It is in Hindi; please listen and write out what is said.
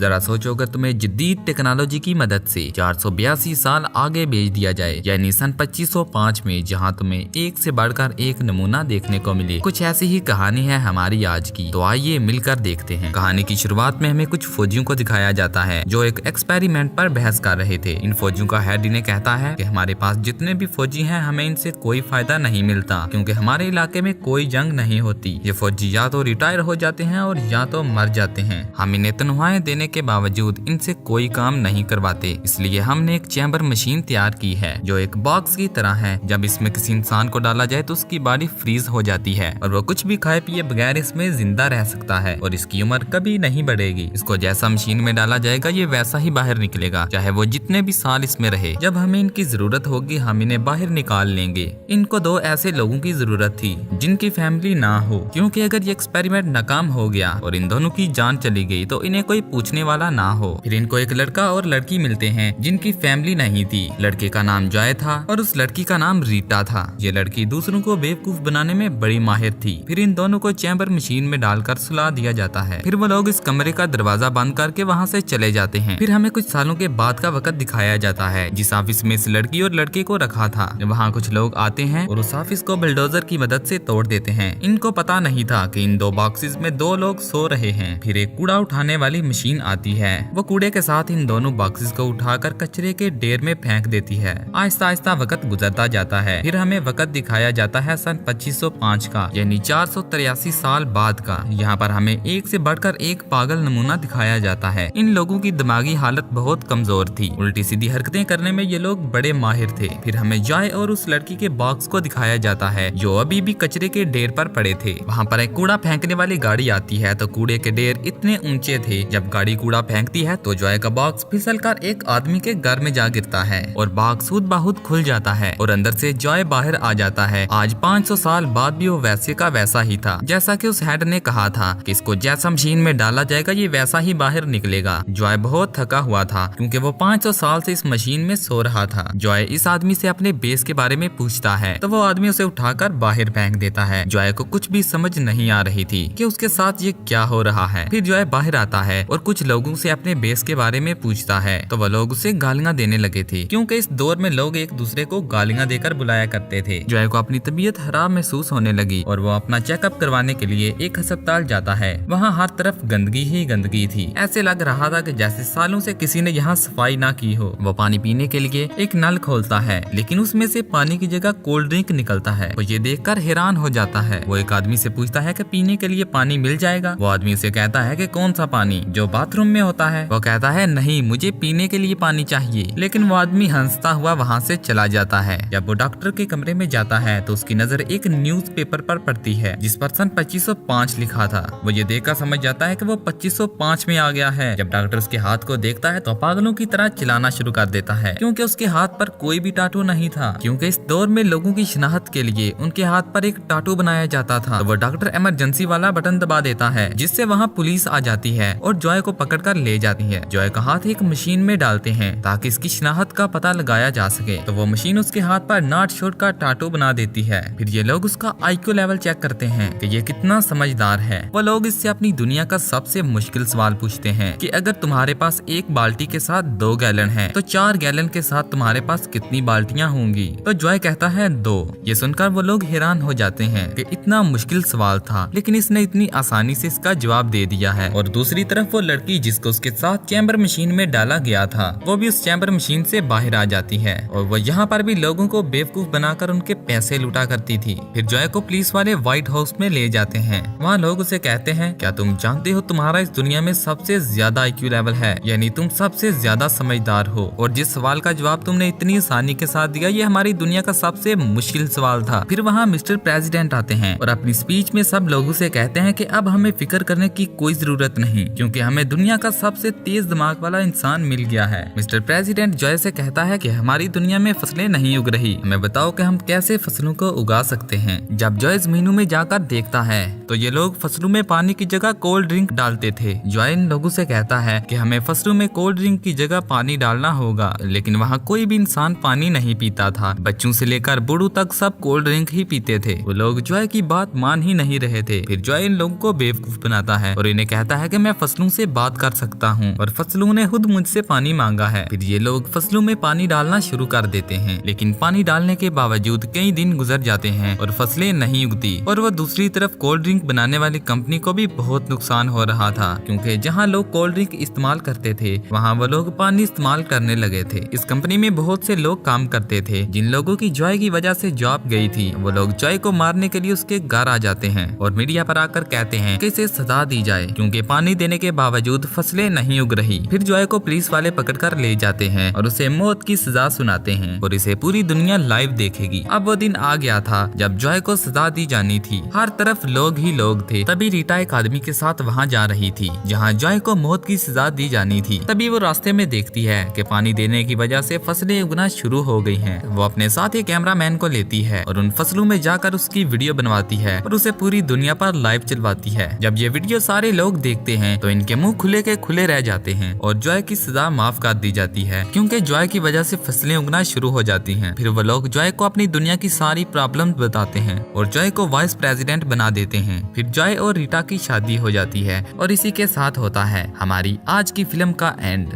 जरा सोचो अगर तुम्हें जदीद टेक्नोलॉजी की मदद से 482 साल आगे भेज दिया जाए, यानी सन 2505 में, जहां तुम्हें एक से बढ़कर एक नमूना देखने को मिले। कुछ ऐसी ही कहानी है हमारी आज की, तो आइए मिलकर देखते हैं। कहानी की शुरुआत में हमें कुछ फौजियों को दिखाया जाता है जो एक एक्सपेरिमेंट पर बहस कर रहे थे। इन फौजियों का हेड इन्हें कहता है कि हमारे पास जितने भी फौजी हैं हमें इनसे कोई फायदा नहीं मिलता, क्योंकि हमारे इलाके में कोई जंग नहीं होती। ये फौजी या तो रिटायर हो जाते हैं और या तो मर जाते हैं। हम इन्हें तनख्वाहें देने के बावजूद इनसे कोई काम नहीं करवाते, इसलिए हमने एक चैम्बर मशीन तैयार की है जो एक बॉक्स की तरह है। जब इसमें किसी इंसान को डाला जाए तो उसकी बॉडी फ्रीज हो जाती है और वो कुछ भी खाए पिए बगैर इसमें जिंदा रह सकता है और इसकी उम्र कभी नहीं बढ़ेगी। इसको जैसा मशीन में डाला जाएगा ये वैसा ही बाहर निकलेगा, चाहे वो जितने भी साल इसमें रहे। जब हमें इनकी जरूरत होगी हम इन्हें बाहर निकाल लेंगे। इनको दो ऐसे लोगों की जरूरत थी जिनकी फैमिली ना हो, क्योंकि अगर ये एक्सपेरिमेंट नाकाम हो गया और इन दोनों की जान चली गई तो इन्हें कोई पूछने वाला ना हो। फिर इनको एक लड़का और लड़की मिलते हैं जिनकी फैमिली नहीं थी। लड़के का नाम जॉय था और उस लड़की का नाम रीटा था। ये लड़की दूसरों को बेवकूफ बनाने में बड़ी माहिर थी। फिर इन दोनों को चैम्बर मशीन में डालकर सुला दिया जाता है। फिर वो लोग इस कमरे का दरवाजा बंद करके वहाँ से चले जाते हैं। फिर हमें कुछ सालों के बाद का वक्त दिखाया जाता है जिस ऑफिस में इस लड़की और लड़के को रखा था। वहाँ कुछ लोग आते हैं और उस ऑफिस को बुलडोजर की मदद से तोड़ देते हैं। इनको पता नहीं था कि इन दो बॉक्सेस में दो लोग सो रहे हैं। फिर एक कूड़ा उठाने वाली मशीन आती है, वो कूड़े के साथ इन दोनों बॉक्सेस को उठाकर कचरे के ढेर में फेंक देती है। आहिस्ता आहिस्ता वक्त गुजरता जाता है। फिर हमें वक्त दिखाया जाता है सन 2505 का, यानी 483 साल बाद का। यहाँ पर हमें एक से बढ़कर एक पागल नमूना दिखाया जाता है। इन लोगों की दिमागी हालत बहुत कमजोर थी, उल्टी सीधी हरकतें करने में ये लोग बड़े माहिर थे। फिर हमें जॉय और उस लड़की के बॉक्स को दिखाया जाता है जो अभी भी कचरे के ढेर पर पड़े थे। वहाँ पर एक कूड़ा फेंकने वाली गाड़ी आती है तो कूड़े के ढेर इतने ऊंचे थे, जब गाड़ी कूड़ा फेंकती है तो जॉय का बॉक्स फिसलकर एक आदमी के घर में जा गिरता है और बॉक्स खुद बहुत खुल जाता है और अंदर से जॉय बाहर आ जाता है। आज 500 साल बाद भी वो वैसे का वैसा ही था, जैसा कि उस हेड ने कहा था कि इसको जैसा मशीन में डाला जाएगा ये वैसा ही बाहर निकलेगा। जॉय बहुत थका हुआ था क्योंकि वो 500 साल से इस मशीन में सो रहा था। जॉय इस आदमी से अपने बेस के बारे में पूछता है तो वो आदमी उसे उठाकर बाहर फेंक देता है। जॉय को कुछ भी समझ नहीं आ रही थी कि उसके साथ ये क्या हो रहा है। फिर जॉय बाहर आता है और कुछ लोगों से अपने बेस के बारे में पूछता है तो वो लोग उसे गालियां देने लगे थे, क्योंकि इस दौर में लोग एक दूसरे को गालियां देकर बुलाया करते थे। जॉय को अपनी तबीयत खराब महसूस होने लगी और वो अपना चेकअप करवाने के लिए एक अस्पताल जाता है। वहाँ हर तरफ गंदगी ही गंदगी थी। ऐसे लग रहा था कि जैसे सालों से किसी ने यहाँ सफाई ना की हो। वो पानी पीने के लिए एक नल खोलता है लेकिन उसमें से पानी की जगह कोल्ड ड्रिंक निकलता है। वो ये देखकर हैरान हो जाता है। वो एक आदमी से पूछता है कि पीने के लिए पानी मिल जाएगा। वो आदमी से कहता है कि कौन सा पानी, जो बाथरूम में होता है? वो कहता है नहीं, मुझे पीने के लिए पानी चाहिए। लेकिन वो आदमी हंसता हुआ वहाँ से चला जाता है। जब वो डॉक्टर के कमरे में जाता है तो उसकी नजर एक न्यूज़पेपर पर पड़ती है जिस पर सन 2505 लिखा था। वो ये देखकर समझ जाता है कि वो 2505 में आ गया है। जब डॉक्टर उसके हाथ को देखता है तो पागलों की तरह चिल्लाना शुरू कर देता है, क्योंकि उसके हाथ पर कोई भी टाटू नहीं था, क्योंकि इस दौर में लोगों की शनाख्त के लिए उनके हाथ पर एक टाटू बनाया जाता था। तो वो डॉक्टर इमरजेंसी वाला बटन दबा देता है जिससे वहाँ पुलिस आ जाती है और जॉय को पकड़कर ले जाती है। जॉय का हाथ एक मशीन में डालते हैं ताकि इसकी शनाख्त का पता लगाया जा सके। तो वो मशीन उसके हाथ पर नॉट शॉट का टाटू बना देती है। फिर ये लोग उसका IQ लेवल चेक करते हैं कि ये कितना समझदार है। वो लोग इससे अपनी दुनिया का सबसे मुश्किल सवाल पूछते हैं कि अगर तुम्हारे पास एक बाल्टी के साथ 2 गैलन है तो 4 गैलन के साथ तुम्हारे पास कितनी बाल्टियाँ होंगी? तो जॉय कहता है 2। ये सुनकर वो लोग हैरान हो जाते हैं कि इतना मुश्किल सवाल था लेकिन इसने इतनी आसानी से इसका जवाब दे दिया है। और दूसरी तरफ वो लड़की जिसको उसके साथ चैम्बर मशीन में डाला गया था वो भी उस चैम्बर मशीन से बाहर आ जाती है और वो यहाँ पर भी लोगों को बेवकूफ बनाकर उनके पैसे लूटा करती थी। फिर जॉय को पुलिस वाले व्हाइट हाउस में ले जाते हैं। वहाँ लोग उसे कहते हैं क्या तुम जानते हो तुम्हारा इस दुनिया में सबसे ज्यादा IQ लेवल है, यानी तुम सबसे ज्यादा समझदार हो और जिस सवाल का जवाब तुमने इतनी आसानी के साथ दिया ये हमारी दुनिया का सबसे मुश्किल सवाल था। फिर वहाँ मिस्टर प्रेसिडेंट आते हैं और अपनी स्पीच में सब लोगों से कहते हैं कि अब हमें फिक्र करने की कोई जरूरत नहीं, क्योंकि हमें दुनिया का सबसे तेज दिमाग वाला इंसान मिल गया है। मिस्टर प्रेसिडेंट जॉय से कहता है कि हमारी दुनिया में फसलें नहीं उग रही, हमें बताओ कि हम कैसे फसलों को उगा सकते हैं। जब जॉय जमीनों में जाकर देखता है तो ये लोग फसलों में पानी की जगह कोल्ड ड्रिंक डालते थे। जॉय इन लोगों से कहता है कि हमें फसलों में कोल्ड ड्रिंक की जगह पानी डालना होगा, लेकिन वहाँ कोई भी इंसान पानी नहीं पीता था। बच्चों से लेकर बूढ़ों तक सब कोल्ड ड्रिंक ही पीते थे। वो लोग जॉय की बात मान ही नहीं रहे थे। फिर जॉय इन लोगों को बेवकूफ बनाता है और इन्हें कहता है कि मैं फसलों से बात बात कर सकता हूँ और फसलों ने खुद मुझसे पानी मांगा है। फिर ये लोग फसलों में पानी डालना शुरू कर देते हैं, लेकिन पानी डालने के बावजूद कई दिन गुजर जाते हैं और फसलें नहीं उगती। और वह दूसरी तरफ कोल्ड ड्रिंक बनाने वाली कंपनी को भी बहुत नुकसान हो रहा था, क्योंकि जहाँ लोग कोल्ड ड्रिंक इस्तेमाल करते थे वहाँ वो लोग पानी इस्तेमाल करने लगे थे। इस कंपनी में बहुत से लोग काम करते थे। जिन लोगों की जॉय की वजह से जॉब गई थी, वो लोग जॉय को मारने के लिए उसके घर आ जाते हैं और मीडिया पर आकर कहते हैं कि इसे सजा दी जाए, क्योंकि पानी देने के बावजूद फसलें नहीं उग रही। फिर जॉय को पुलिस वाले पकड़कर ले जाते हैं और उसे मौत की सजा सुनाते हैं और इसे पूरी दुनिया लाइव देखेगी। अब वो दिन आ गया था जब जॉय को सजा दी जानी थी। हर तरफ लोग ही लोग थे। तभी रीटा एक आदमी के साथ वहाँ जा रही थी जहाँ जॉय को मौत की सजा दी जानी थी। तभी वो रास्ते में देखती है कि पानी देने की वजह से फसलें उगना शुरू हो गई हैं। वो अपने साथ एक कैमरामैन को लेती है और उन फसलों में जाकर उसकी वीडियो बनवाती है और उसे पूरी दुनिया पर लाइव चलवाती है। जब ये वीडियो सारे लोग देखते हैं तो इनके मुंह खुले के खुले रह जाते हैं और जॉय की सजा माफ कर दी जाती है, क्योंकि जॉय की वजह से फसलें उगना शुरू हो जाती हैं। फिर वो लोग जॉय को अपनी दुनिया की सारी प्रॉब्लम बताते हैं और जॉय को वाइस प्रेसिडेंट बना देते हैं। फिर जॉय और रीटा की शादी हो जाती है और इसी के साथ होता है हमारी आज की फिल्म का एंड।